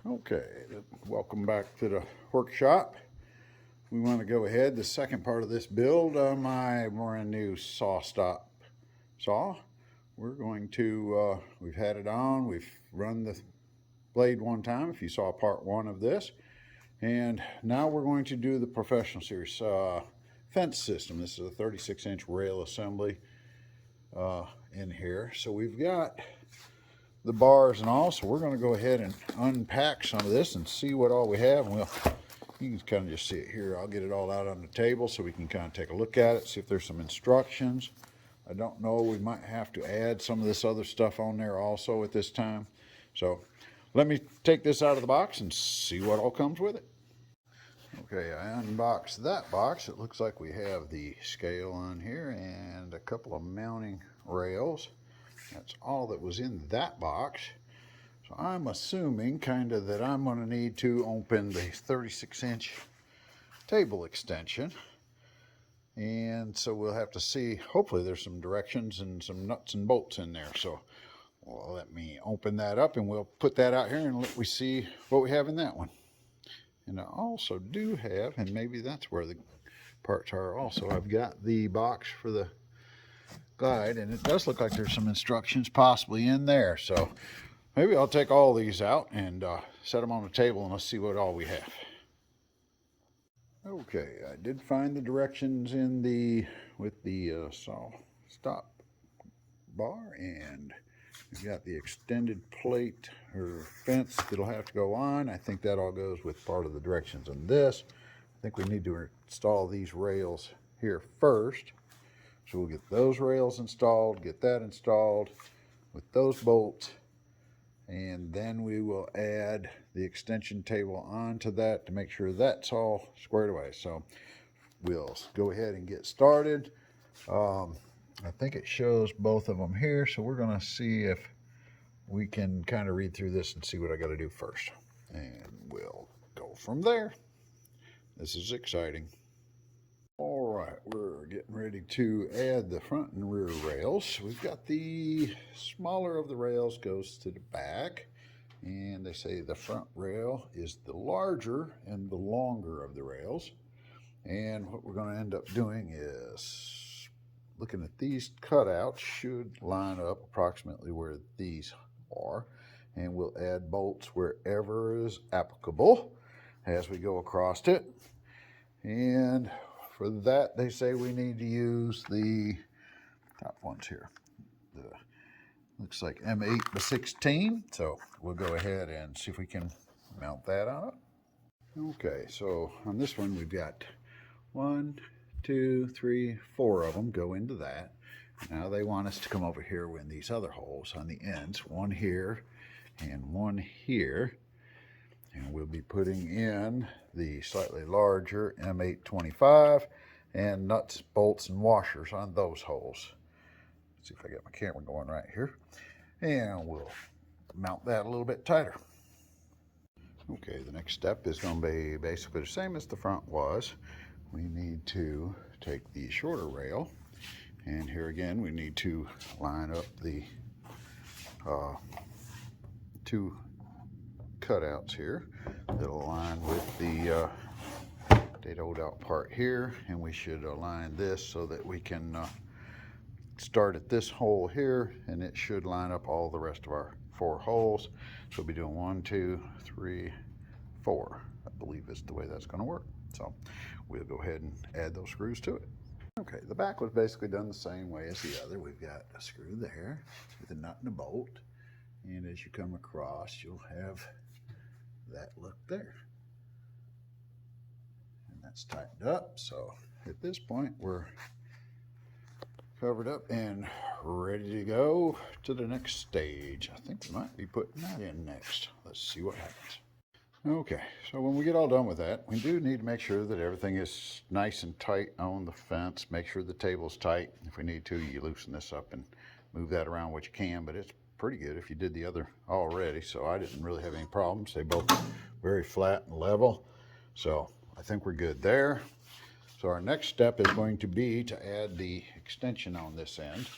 Okay, welcome back to the workshop. We want to go ahead, the second part of this build on my brand new saw stop saw. We're going to, we've had it on, we've run the blade one time, if you saw part one of this. And now we're going to do the professional series fence system. This is a 36-inch rail assembly in here. So we've got the bars and all, so we're going to go ahead and unpack some of this and see what all we have. And you can kind of just see it here. I'll get it all out on the table so we can kind of take a look at it, see if there's some instructions. I don't know, we might have to add some of this other stuff on there also at this time. So let me take this out of the box and see what all comes with it. Okay, I unboxed that box. It looks like we have the scale on here and a couple of mounting rails. That's all that was in that box. So I'm assuming kind of that I'm going to need to open the 36-inch table extension. And so we'll have to see, hopefully there's some directions and some nuts and bolts in there. So well, let me open that up and we'll put that out here and let we see what we have in that one. And I also do have, and maybe that's where the parts are also, I've got the box for the guide, and it does look like there's some instructions possibly in there. So maybe I'll take all these out and set them on the table and let's see what all we have. Okay, I did find the directions in with the saw stop bar, and we've got the extended plate or fence that'll have to go on. I think that all goes with part of the directions on this. I think we need to install these rails here first. So we'll get those rails installed, get that installed with those bolts, and then we will add the extension table onto that to make sure that's all squared away. So we'll go ahead and get started. I think it shows both of them here, so we're going to see if we can kind of read through this and see what I got to do first. And we'll go from there. This is exciting. All right, we're getting ready to add the front and rear rails. We've got the smaller of the rails goes to the back, and they say the front rail is the larger and the longer of the rails. And what we're going to end up doing is looking at these cutouts should line up approximately where these are, and we'll add bolts wherever is applicable as we go across it. And for that, they say we need to use the top ones here. Looks like M8/16. So we'll go ahead and see if we can mount that on it. Okay, so on this one, we've got 1, 2, 3, 4 of them go into that. Now they want us to come over here in these other holes on the ends, one here and one here. And we'll be putting in the slightly larger M825 and nuts, bolts, and washers on those holes. Let's see if I get my camera going right here. And we'll mount that a little bit tighter. Okay, the next step is going to be basically the same as the front was. We need to take the shorter rail, and here again we need to line up the two cutouts here that'll align with the dadoed out part here, and we should align this so that we can start at this hole here, and it should line up all the rest of our 4 holes. So we'll be doing 1, 2, 3, 4. I believe is the way that's going to work. So we'll go ahead and add those screws to it. Okay, the back was basically done the same way as the other. We've got a screw there with a nut and a bolt, and as you come across, you'll have that look there, and that's tightened up. So at this point we're covered up and ready to go to the next stage. I think we might be putting that in next. Let's see what happens. Okay, so when we get all done with that, we do need to make sure that everything is nice and tight on the fence. Make sure the table's tight. If we need to, you loosen this up and move that around what you can, but it's pretty good if you did the other already. So I didn't really have any problems. They both very flat and level. So I think we're good there. So our next step is going to be to add the extension on this end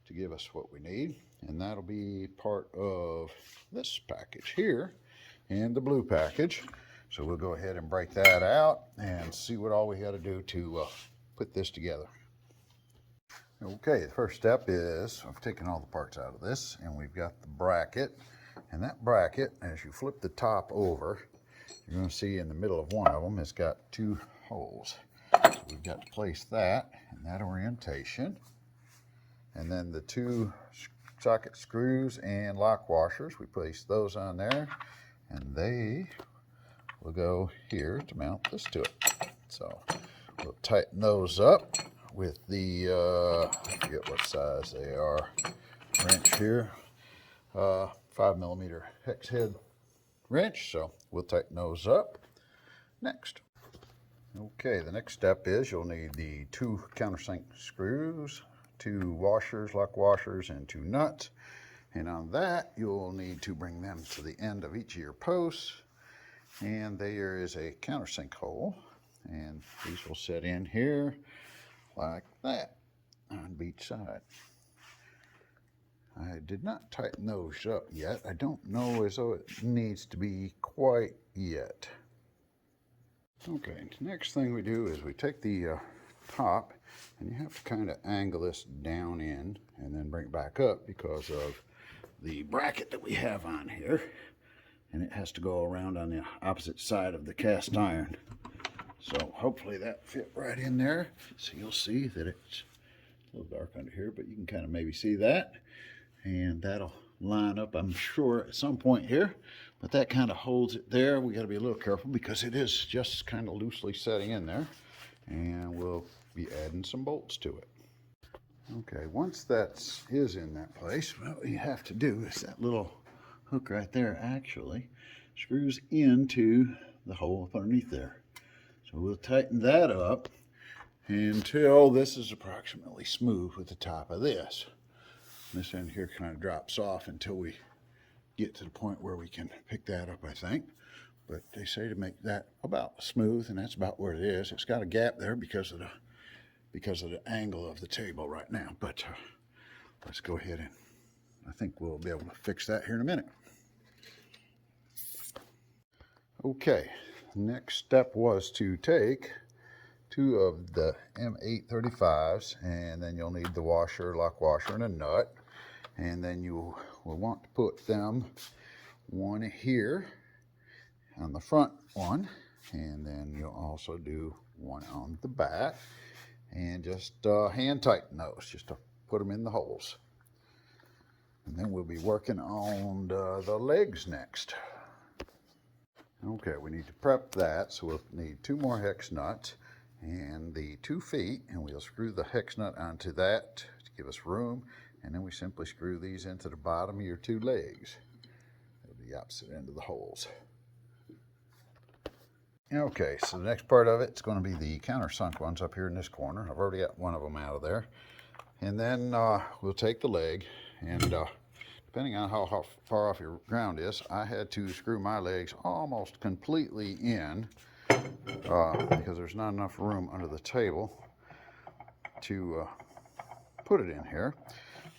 to give us what we need. And that'll be part of this package here. and the blue package. So we'll go ahead and break that out and see what all we got to do to put this together. Okay, the first step is I've taken all the parts out of this, and we've got the bracket. And that bracket, as you flip the top over, you're going to see in the middle of one of them, it's got 2 holes. So we've got to place that in that orientation. And then the 2 socket screws and lock washers, we place those on there, and they will go here to mount this to it. So we'll tighten those up with the, I forget what size they are, wrench here, 5mm hex head wrench. So we'll tighten those up next. Okay, the next step is you'll need the 2 countersink screws, 2 washers, lock washers, and 2 nuts. And on that, you'll need to bring them to the end of each of your posts. And there is a countersink hole, and these will set in here like that on each side. I did not tighten those up yet. I don't know as though it needs to be quite yet. Okay, the next thing we do is we take the top, and you have to kind of angle this down in and then bring it back up because of the bracket that we have on here, and it has to go around on the opposite side of the cast iron. So hopefully that fit right in there. So you'll see that it's a little dark under here, but you can kind of maybe see that, and that'll line up, I'm sure, at some point here. But that kind of holds it there. We got to be a little careful because it is just kind of loosely setting in there, and we'll be adding some bolts to it. Okay, once that is in that place, what you have to do is that little hook right there actually screws into the hole up underneath there. So we'll tighten that up until this is approximately smooth with the top of this. This end here kind of drops off until we get to the point where we can pick that up, I think. But they say to make that about smooth, and that's about where it is. It's got a gap there because of the angle of the table right now. But let's go ahead, and I think we'll be able to fix that here in a minute. Okay, next step was to take 2 of the M835s, and then you'll need the washer, lock washer, and a nut. And then you will want to put them one here on the front one, and then you'll also do one on the back, and just hand tighten those just to put them in the holes. And then we'll be working on the legs next. Okay, we need to prep that, so we'll need 2 more hex nuts and the 2 feet, and we'll screw the hex nut onto that to give us room, and then we simply screw these into the bottom of your 2 legs at the opposite end of the holes. Okay, so the next part of it's going to be the countersunk ones up here in this corner. I've already got one of them out of there. And then we'll take the leg, and depending on how far off your ground is, I had to screw my legs almost completely in because there's not enough room under the table to put it in here.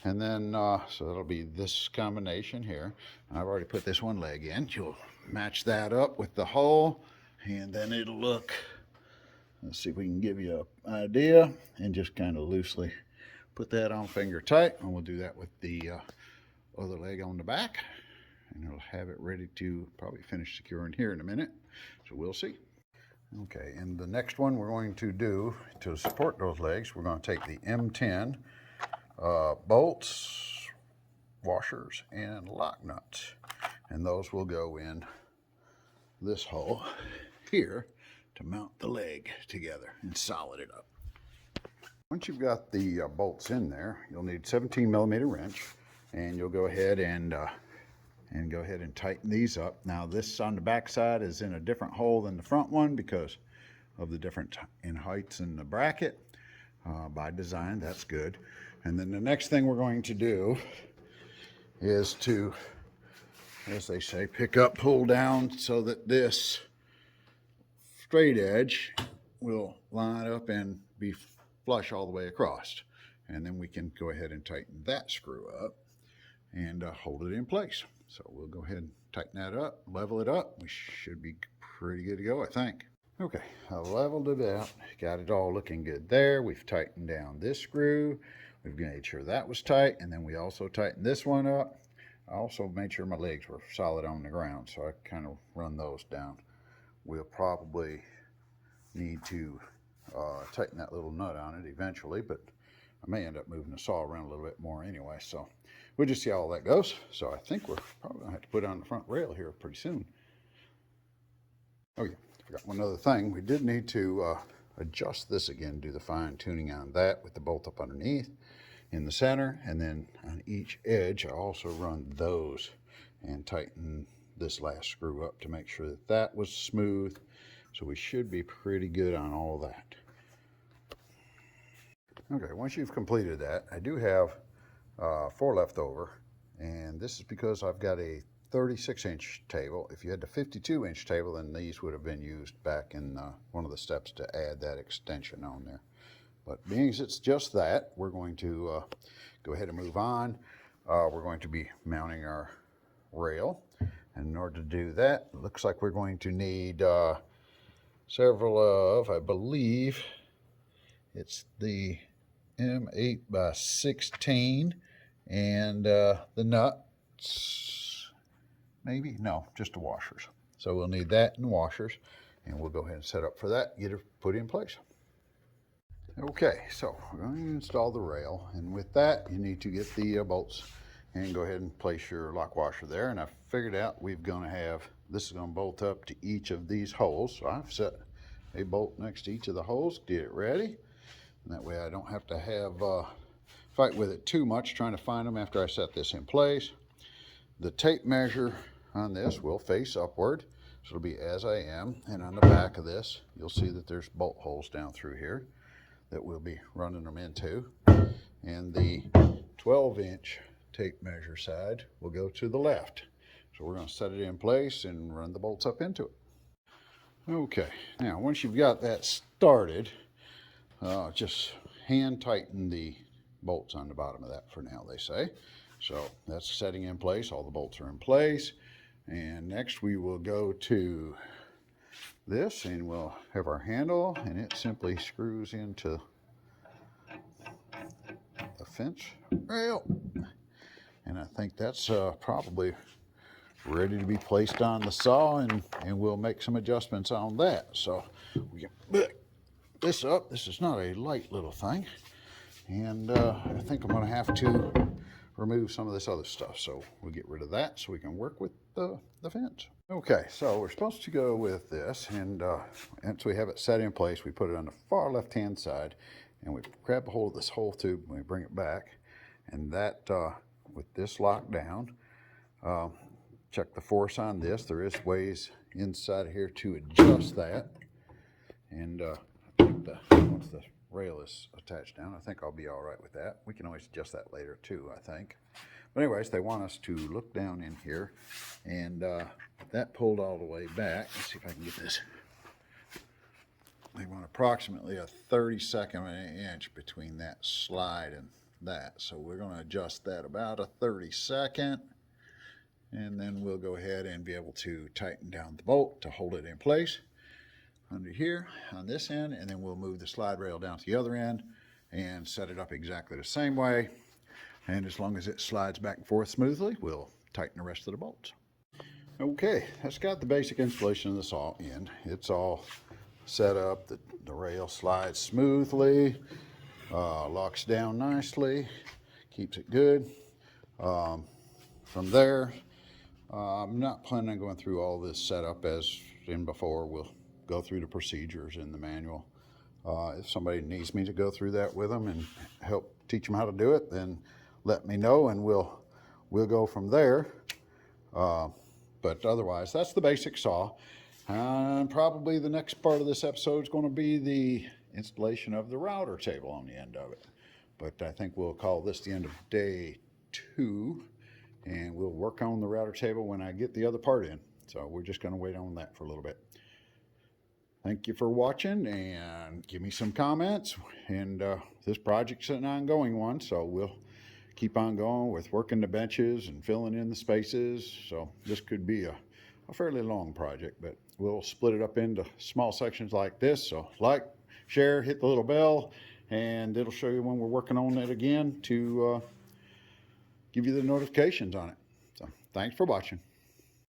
And then, so that'll be this combination here. I've already put this one leg in. You'll match that up with the hole, and then it'll look, let's see if we can give you an idea, and just kind of loosely put that on finger tight, and we'll do that with the other leg on the back, and it'll have it ready to probably finish securing here in a minute, so we'll see. Okay, and the next one we're going to do to support those legs, we're going to take the M10 bolts, washers, and lock nuts, and those will go in this hole here to mount the leg together and solid it up. Once you've got the bolts in there, you'll need 17mm wrench, and you'll go ahead and tighten these up. Now this on the back side is in a different hole than the front one because of the difference in heights in the bracket. By design, that's good. And then the next thing we're going to do is to, as they say, pick up, pull down so that this straight edge will line up and be flush all the way across. And then we can go ahead and tighten that screw up and hold it in place. So we'll go ahead and tighten that up, level it up. We should be pretty good to go, I think. Okay, I leveled it out, got it all looking good there. We've tightened down this screw. We've made sure that was tight, and then we also tightened this one up. I also made sure my legs were solid on the ground, so I kind of run those down. We'll probably need to tighten that little nut on it eventually, but I may end up moving the saw around a little bit more anyway, so we'll just see how all that goes. So I think we're probably gonna have to put it on the front rail here pretty soon. Oh yeah, forgot one other thing. We did need to adjust this again, do the fine tuning on that with the bolt up underneath in the center, and then on each edge I also run those and tighten this last screw up to make sure that that was smooth. So we should be pretty good on all that. Okay, once you've completed that, I do have 4 left over, and this is because I've got a 36-inch table. If you had the 52-inch table, then these would have been used back in one of the steps to add that extension on there. But being as it's just that, we're going to go ahead and move on. We're going to be mounting our rail. And in order to do that, it looks like we're going to need several of, I believe, it's the M8 by 16 and the nuts, maybe? No, just the washers. So we'll need that and washers, and we'll go ahead and set up for that, get it put in place. Okay, so we're going to install the rail, and with that you need to get the bolts and go ahead and place your lock washer there. And I figured out we're going to have, this is going to bolt up to each of these holes. So I've set a bolt next to each of the holes, get it ready, and that way I don't have to have fight with it too much trying to find them after I set this in place. The tape measure on this will face upward, so it'll be as I am, and on the back of this you'll see that there's bolt holes down through here that we'll be running them into, and the 12-inch tape measure side will go to the left. So we're going to set it in place and run the bolts up into it. Okay, now once you've got that started, just hand tighten the bolts on the bottom of that for now, they say. So that's setting in place, all the bolts are in place. And next we will go to this, and we'll have our handle, and it simply screws into the fence rail. And I think that's probably ready to be placed on the saw, and we'll make some adjustments on that. So we can pick this up. This is not a light little thing, and I think I'm going to have to remove some of this other stuff. So we'll get rid of that so we can work with the fence. Okay, so we're supposed to go with this, and once we have it set in place, we put it on the far left-hand side, and we grab a hold of this whole tube and we bring it back, and that with this locked down, check the force on this. There is ways inside here to adjust that, and I think once the rail is attached down, I think I'll be all right with that. We can always adjust that later too, I think. But anyways, they want us to look down in here, and that pulled all the way back. Let's see if I can get this. They want approximately a 32nd of an inch between that slide and that. So we're going to adjust that about a 32nd, and then we'll go ahead and be able to tighten down the bolt to hold it in place under here on this end, and then we'll move the slide rail down to the other end and set it up exactly the same way. And as long as it slides back and forth smoothly, we'll tighten the rest of the bolts. Okay, that's got the basic installation of the saw in. It's all set up. The rail slides smoothly, locks down nicely, keeps it good. From there, I'm not planning on going through all this setup as in before. We'll go through the procedures in the manual. If somebody needs me to go through that with them and help teach them how to do it, then let me know, and we'll go from there. But otherwise, that's the basic saw. And probably the next part of this episode is going to be the installation of the router table on the end of it. But I think we'll call this the end of day 2, and we'll work on the router table when I get the other part in. So we're just going to wait on that for a little bit. Thank you for watching, and give me some comments. And this project's an ongoing one, so we'll keep on going with working the benches and filling in the spaces. So this could be a fairly long project, but we'll split it up into small sections like this. So like, share, hit the little bell, and it'll show you when we're working on it again to give you the notifications on it. So thanks for watching.